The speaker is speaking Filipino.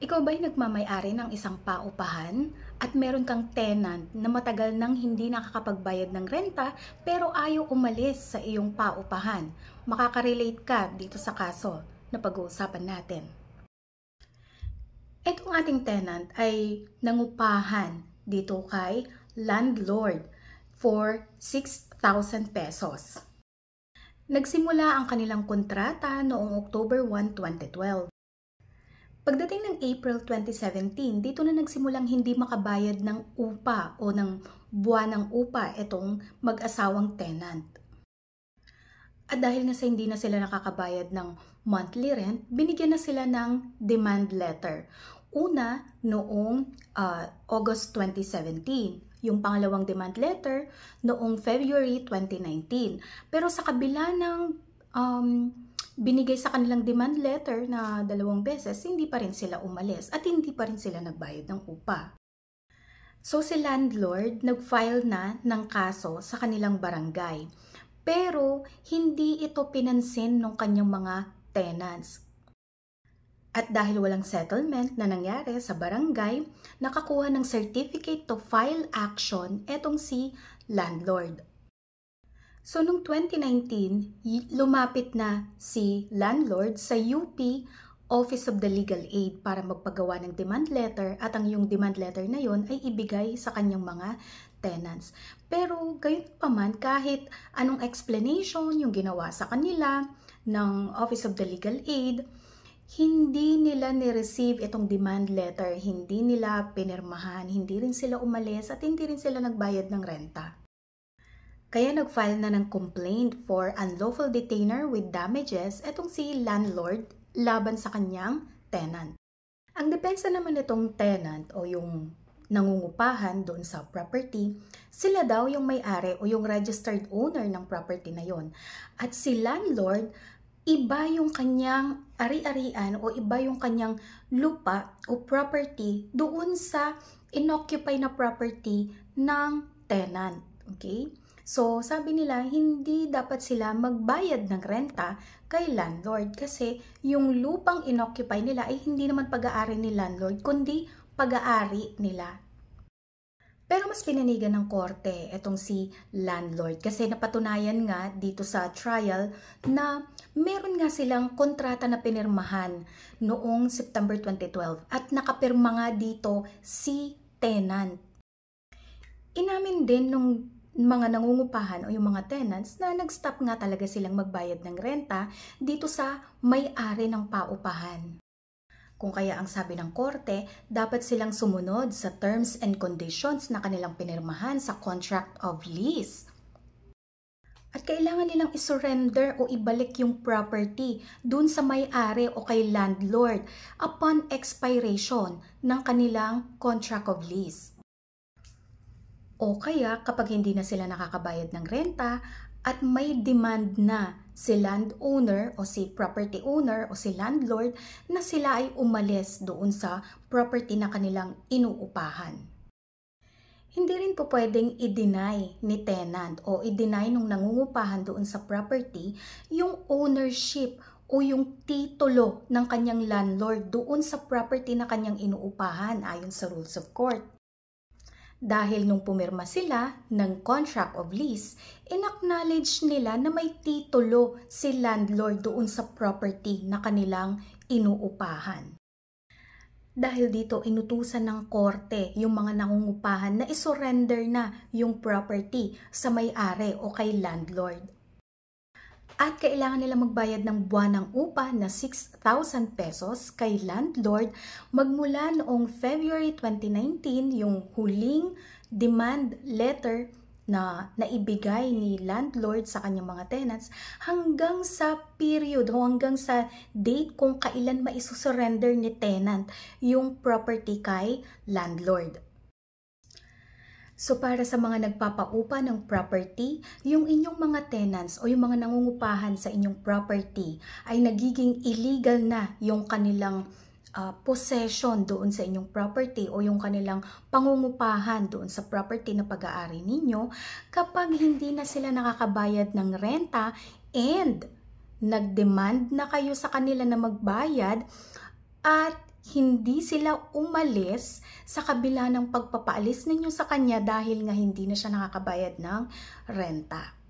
Ikaw ba'y nagmamay-ari ng isang paupahan at meron kang tenant na matagal nang hindi nakakapagbayad ng renta pero ayaw umalis sa iyong paupahan? Makaka-relate ka dito sa kaso na pag-uusapan natin. Itong ating tenant ay nangupahan dito kay landlord for 6,000 pesos. Nagsimula ang kanilang kontrata noong October 1, 2012. Pagdating ng April 2017, dito na nagsimulang hindi makabayad ng upa o ng buwanang upa itong mag-asawang tenant. At dahil nga sa hindi na sila nakakabayad ng monthly rent, binigyan na sila ng demand letter. Una, noong August 2017. Yung pangalawang demand letter noong February 2019. Pero sa kabila ng binigay sa kanilang demand letter na 2 beses, hindi pa rin sila umalis at hindi pa rin sila nagbayad ng upa. So si landlord nag-file na ng kaso sa kanilang barangay. Pero hindi ito pinansin ng kanyang mga tenants. At dahil walang settlement na nangyari sa barangay, nakakuha ng certificate to file action etong si landlord. So, noong 2019, lumapit na si landlord sa UP Office of the Legal Aid para magpagawa ng demand letter at ang yung demand letter na yon ay ibigay sa kanyang mga tenants. Pero gayon pa man, kahit anong explanation yung ginawa sa kanila ng Office of the Legal Aid, hindi nila ni-receive itong demand letter, hindi nila pinirmahan, hindi rin sila umalis at hindi rin sila nagbayad ng renta. Kaya nag-file na ng complaint for unlawful detainer with damages itong si landlord laban sa kanyang tenant. Ang depensa naman itong tenant o yung nangungupahan doon sa property, sila daw yung may-ari o yung registered owner ng property na yon. At si landlord, iba yung kanyang ari-arian o iba yung kanyang lupa o property doon sa inoccupy na property ng tenant. Okay? So, sabi nila, hindi dapat sila magbayad ng renta kay landlord kasi yung lupang inoccupy nila ay hindi naman pag-aari ni landlord, kundi pag-aari nila. Pero mas pinanigan ng korte itong si landlord kasi napatunayan nga dito sa trial na meron nga silang kontrata na pinirmahan noong September 2012 at nakapirma nga dito si tenant. Inamin din nung mga nangungupahan o yung mga tenants na nag-stop nga talaga silang magbayad ng renta dito sa may-ari ng paupahan. Kung kaya ang sabi ng korte, dapat silang sumunod sa terms and conditions na kanilang pinirmahan sa contract of lease. At kailangan nilang isurrender o ibalik yung property dun sa may-ari o kay landlord upon expiration ng kanilang contract of lease. O kaya kapag hindi na sila nakakabayad ng renta at may demand na si landowner o si property owner o si landlord na sila ay umalis doon sa property na kanilang inuupahan. Hindi rin po pwedeng i-deny ni tenant o i-deny nung nangungupahan doon sa property yung ownership o yung titulo ng kanyang landlord doon sa property na kanyang inuupahan ayon sa rules of court. Dahil nung pumirma sila ng contract of lease, in-acknowledge nila na may titulo si landlord doon sa property na kanilang inuupahan. Dahil dito inutusan ng korte yung mga nangungupahan na isurrender na yung property sa may-ari o kay landlord. At kailangan nila magbayad ng buwanang upa na 6,000 pesos kay landlord magmula noong February 2019, yung huling demand letter na naibigay ni landlord sa kanyang mga tenants hanggang sa period o hanggang sa date kung kailan maisurrender ni tenant yung property kay landlord. So para sa mga nagpapaupa ng property, yung inyong mga tenants o yung mga nangungupahan sa inyong property ay nagiging illegal na yung kanilang possession doon sa inyong property o yung kanilang pangungupahan doon sa property na pag-aari ninyo kapag hindi na sila nakakabayad ng renta and nag-demand na kayo sa kanila na magbayad at hindi sila umalis sa kabila ng pagpapaalis ninyo sa kanya dahil nga hindi na siya nakakabayad ng renta.